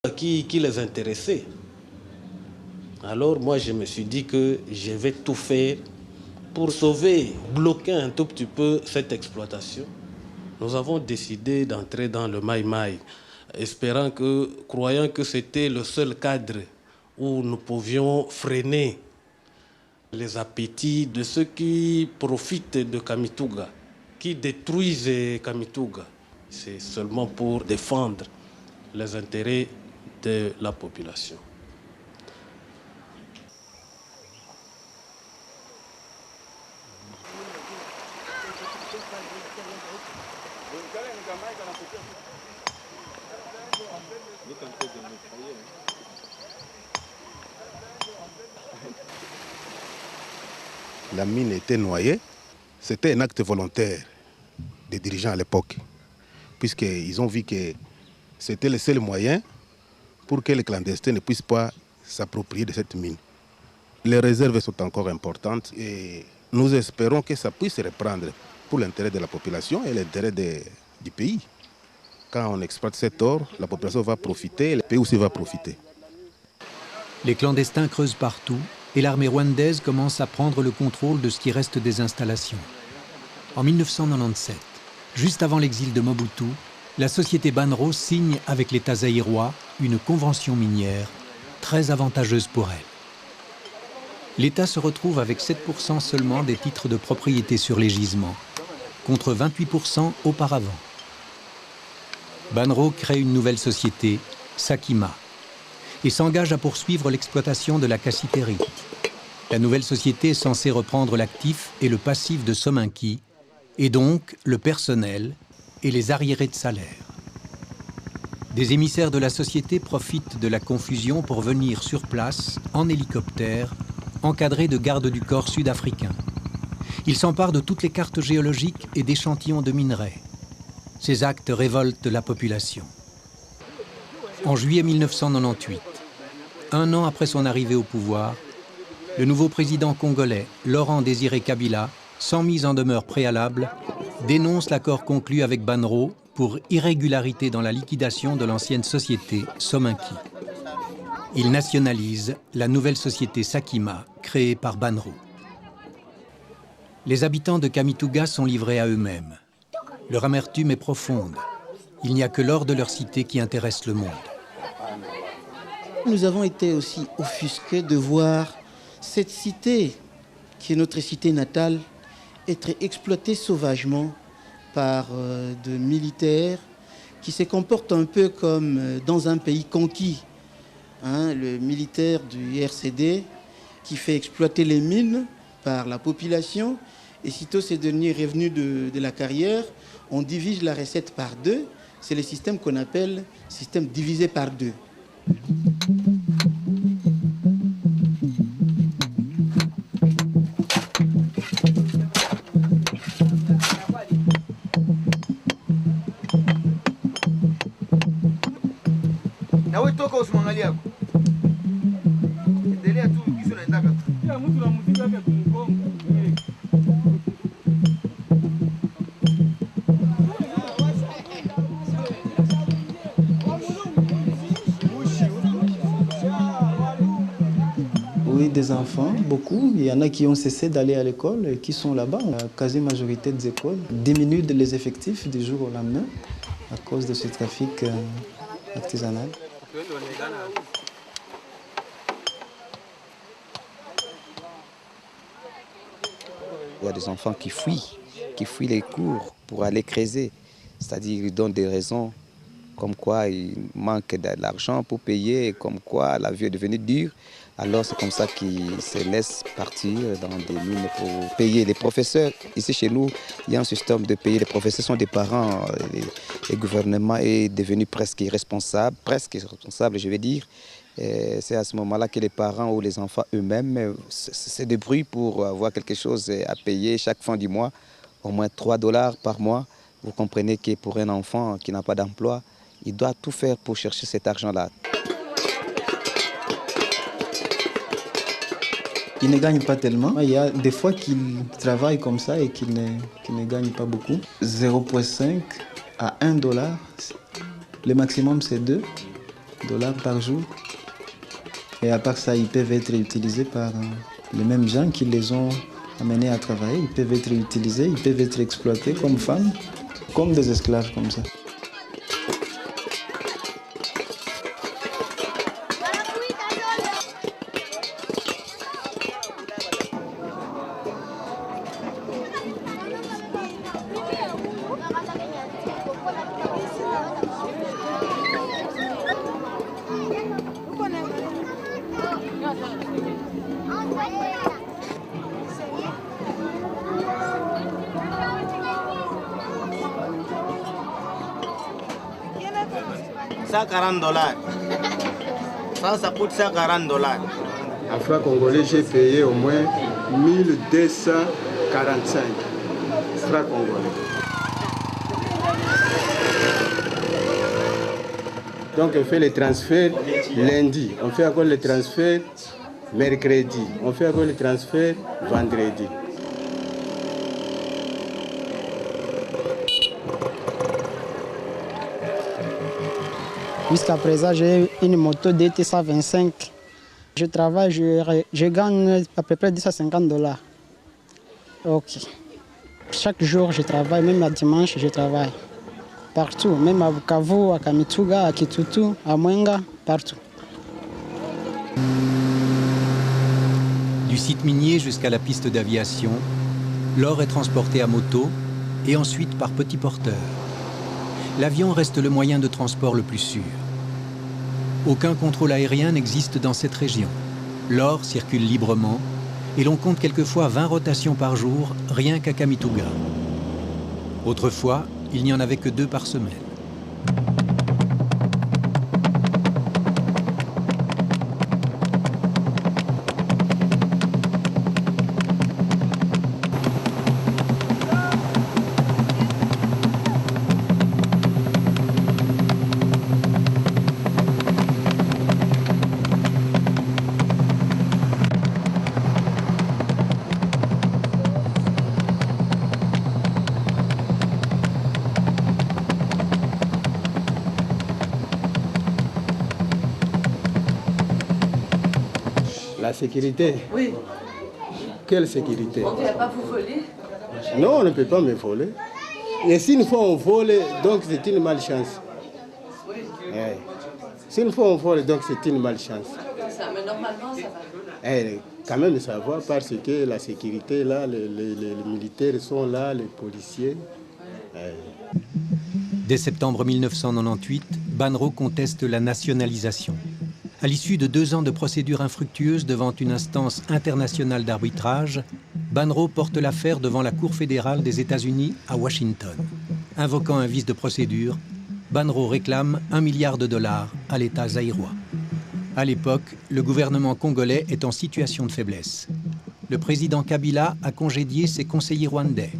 qui les intéressait. Alors moi je me suis dit que je vais tout faire pour sauver, bloquer un tout petit peu cette exploitation. Nous avons décidé d'entrer dans le Maï-Maï, croyant que c'était le seul cadre où nous pouvions freiner les appétits de ceux qui profitent de Kamituga, qui détruisent Kamituga. C'est seulement pour défendre les intérêts de la population. La mine était noyée. C'était un acte volontaire des dirigeants à l'époque, puisqu'ils ont vu que c'était le seul moyen pour que les clandestins ne puissent pas s'approprier de cette mine. Les réserves sont encore importantes et nous espérons que ça puisse reprendre pour l'intérêt de la population et l'intérêt du pays. Quand on exploite cet or, la population va profiter et le pays aussi va profiter. Les clandestins creusent partout et l'armée rwandaise commence à prendre le contrôle de ce qui reste des installations. En 1997, juste avant l'exil de Mobutu, la société Banro signe avec l'État zaïrois une convention minière très avantageuse pour elle. L'État se retrouve avec 7% seulement des titres de propriété sur les gisements, contre 28% auparavant. Banro crée une nouvelle société, Sakima, et s'engage à poursuivre l'exploitation de la cassitérite. La nouvelle société est censée reprendre l'actif et le passif de Sominki, et donc le personnel et les arriérés de salaire. Des émissaires de la société profitent de la confusion pour venir sur place, en hélicoptère, encadrés de gardes du corps sud-africains. Ils s'emparent de toutes les cartes géologiques et d'échantillons de minerais. Ces actes révoltent la population. En juillet 1998, un an après son arrivée au pouvoir, le nouveau président congolais, Laurent Désiré Kabila, sans mise en demeure préalable, dénonce l'accord conclu avec Banro pour irrégularité dans la liquidation de l'ancienne société Sominki. Il nationalise la nouvelle société Sakima, créée par Banro. Les habitants de Kamituga sont livrés à eux-mêmes. Leur amertume est profonde. Il n'y a que l'or de leur cité qui intéresse le monde. Nous avons été aussi offusqués de voir cette cité, qui est notre cité natale, être exploitée sauvagement par de militaires qui se comportent un peu comme dans un pays conquis. Le militaire du RCD qui fait exploiter les mines par la population, et sitôt ces derniers revenus de la carrière, on divise la recette par deux. C'est le système qu'on appelle système divisé par deux. Oui, des enfants, beaucoup. Il y en a qui ont cessé d'aller à l'école et qui sont là-bas. La quasi-majorité des écoles diminuent les effectifs du jour au lendemain à cause de ce trafic artisanal. Il y a des enfants qui fuient les cours pour aller creuser. C'est-à-dire qu'ils donnent des raisons comme quoi il manque de l'argent pour payer, comme quoi la vie est devenue dure. Alors c'est comme ça qu'ils se laissent partir dans des mines pour payer les professeurs. Ici chez nous, il y a un système de payer les professeurs, sont des parents. Le gouvernement est devenu presque irresponsable, je vais dire. C'est à ce moment-là que les parents ou les enfants eux-mêmes se débrouillent pour avoir quelque chose à payer chaque fin du mois, au moins $3 par mois. Vous comprenez que pour un enfant qui n'a pas d'emploi, il doit tout faire pour chercher cet argent-là. Ils ne gagnent pas tellement. Il y a des fois qu'ils travaillent comme ça et qu'ils ne gagnent pas beaucoup. 0,5 à $1. Le maximum, c'est 2. $ par jour. Et à part ça, ils peuvent être utilisés par les mêmes gens qui les ont amenés à travailler. Ils peuvent être utilisés, ils peuvent être exploités comme femmes, comme des esclaves comme ça. Ça coûte $140. En francs congolais, j'ai payé au moins 1245 francs congolais. Donc on fait les transferts lundi, on fait encore les transferts mercredi, on fait encore les transferts vendredi. Jusqu'à présent, j'ai une moto DT 125. Je travaille, je gagne à peu près $250. Ok. Chaque jour, je travaille, même à dimanche, je travaille. Partout, même à Bukavu, à Kamituga, à Kitutu, à Mwenga, partout. Du site minier jusqu'à la piste d'aviation, l'or est transporté à moto et ensuite par petits porteurs. L'avion reste le moyen de transport le plus sûr. Aucun contrôle aérien n'existe dans cette région. L'or circule librement et l'on compte quelquefois 20 rotations par jour, rien qu'à Kamituga. Autrefois, il n'y en avait que 2 par semaine. La sécurité? Oui. Quelle sécurité? On ne peut pas vous voler? Non, on ne peut pas me voler. Et si une fois on vole, donc c'est une malchance. Oui. Ouais. Si une fois on vole, donc c'est une malchance. Ça, mais normalement, ça va. Quand même, ça va parce que la sécurité, là, les militaires sont là, les policiers. Dès septembre 1998, Banro conteste la nationalisation. À l'issue de 2 ans de procédure infructueuse devant une instance internationale d'arbitrage, Banro porte l'affaire devant la Cour fédérale des États-Unis à Washington. Invoquant un vice de procédure, Banro réclame $1 milliard à l'État zaïrois. À l'époque, le gouvernement congolais est en situation de faiblesse. Le président Kabila a congédié ses conseillers rwandais.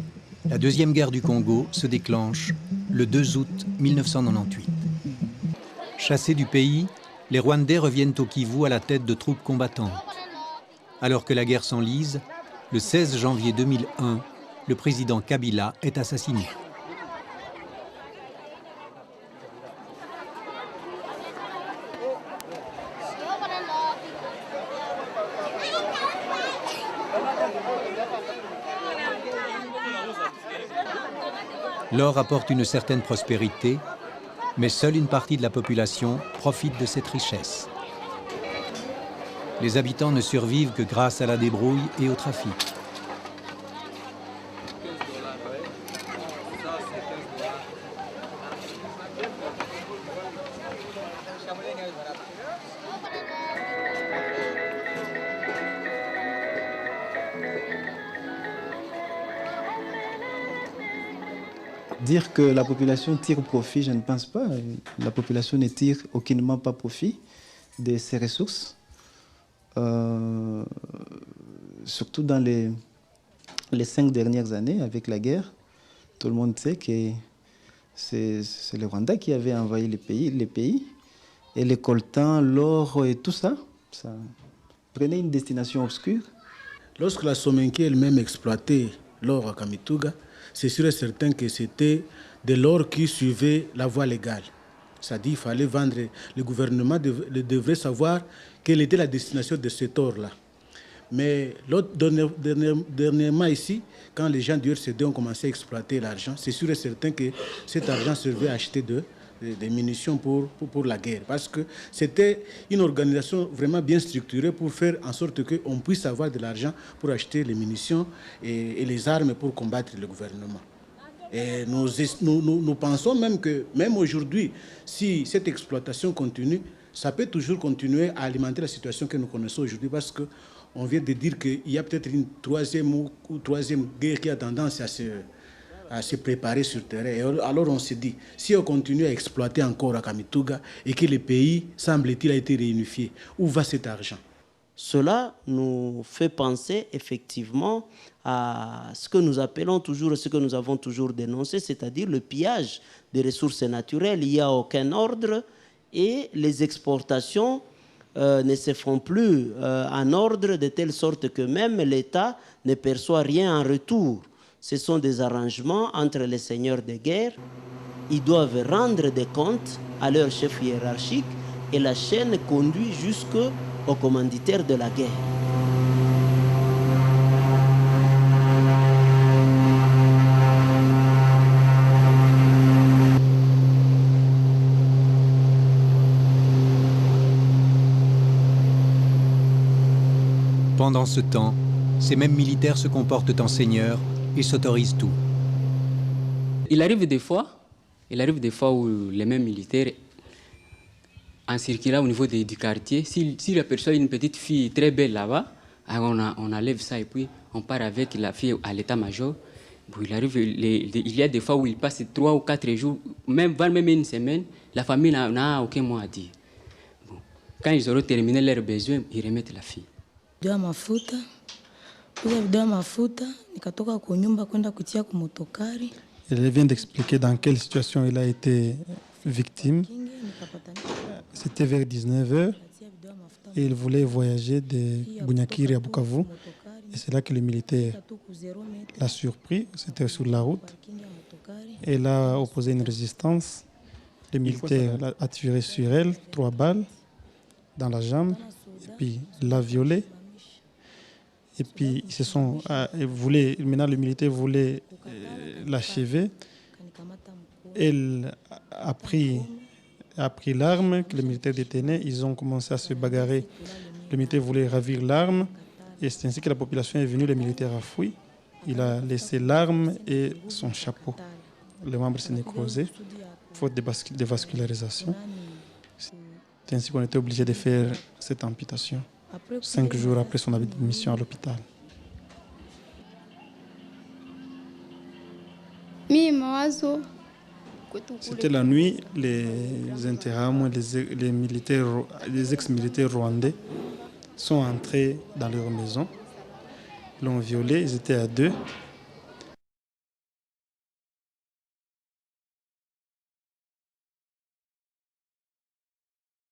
La deuxième guerre du Congo se déclenche le 2 août 1998. Chassés du pays, les Rwandais reviennent au Kivu à la tête de troupes combattantes. Alors que la guerre s'enlise, le 16 janvier 2001, le président Kabila est assassiné. L'or apporte une certaine prospérité, mais seule une partie de la population profite de cette richesse. Les habitants ne survivent que grâce à la débrouille et au trafic. Dire que la population tire profit, je ne pense pas. La population ne tire aucunement pas profit de ses ressources. Surtout dans les 5 dernières années, avec la guerre, tout le monde sait que c'est le Rwanda qui avait envahi les pays. Et les coltans, l'or et tout ça, ça prenait une destination obscure. Lorsque la Somenki elle-même exploitait l'or à Kamituga, c'est sûr et certain que c'était de l'or qui suivait la voie légale. C'est-à-dire qu'il fallait vendre, le gouvernement devrait savoir quelle était la destination de cet or-là. Mais dernièrement ici, quand les gens du RCD ont commencé à exploiter l'argent, c'est sûr et certain que cet argent servait à acheter des munitions pour la guerre. Parce que c'était une organisation vraiment bien structurée pour faire en sorte qu'on puisse avoir de l'argent pour acheter les munitions et les armes pour combattre le gouvernement. Et nous pensons même que, même aujourd'hui, si cette exploitation continue, ça peut toujours continuer à alimenter la situation que nous connaissons aujourd'hui parce qu'on vient de dire qu'il y a peut-être une troisième guerre qui a tendance à se préparer sur le terrain. Et alors on se dit, si on continue à exploiter encore à Kamituga et que le pays, semble-t-il, a été réunifié, où va cet argent? Cela nous fait penser effectivement à ce que nous appelons toujours, ce que nous avons toujours dénoncé, c'est-à-dire le pillage des ressources naturelles. Il n'y a aucun ordre et les exportations ne se font plus en ordre de telle sorte que même l'État ne perçoit rien en retour. Ce sont des arrangements entre les seigneurs de guerre. Ils doivent rendre des comptes à leur chef hiérarchique et la chaîne conduit jusqu'au commanditaire de la guerre. Pendant ce temps, ces mêmes militaires se comportent en seigneurs et s'autorisent tout. Il arrive des fois où les mêmes militaires, en circulant au niveau du quartier, s'il aperçoit une petite fille très belle là-bas, on enlève ça et puis on part avec la fille à l'état-major. Bon, il y a des fois où il passe 3 ou 4 jours, même une semaine, la famille n'a aucun mot à dire. Bon. Quand ils auront terminé leurs besoins, ils remettent la fille. Elle vient d'expliquer dans quelle situation il a été victime. C'était vers 19h et il voulait voyager de Bunyakiri à Bukavu. Et c'est là que le militaire l'a surpris. C'était sur la route. Et elle a opposé une résistance. Le militaire a tiré sur elle 3 balles dans la jambe et puis l'a violée. Et puis maintenant le militaire voulait l'achever. Elle a pris l'arme que le militaire détenait. Ils ont commencé à se bagarrer. Le militaire voulait ravir l'arme. Et c'est ainsi que la population est venue. Le militaire a fui. Il a laissé l'arme et son chapeau. Le membre s'est nécrosé, faute de vascularisation. C'est ainsi qu'on était obligé de faire cette amputation. 5 jours après son admission à l'hôpital. C'était la nuit, les Interahamwe, les ex-militaires rwandais sont entrés dans leur maison. Ils l'ont violée, ils étaient à 2.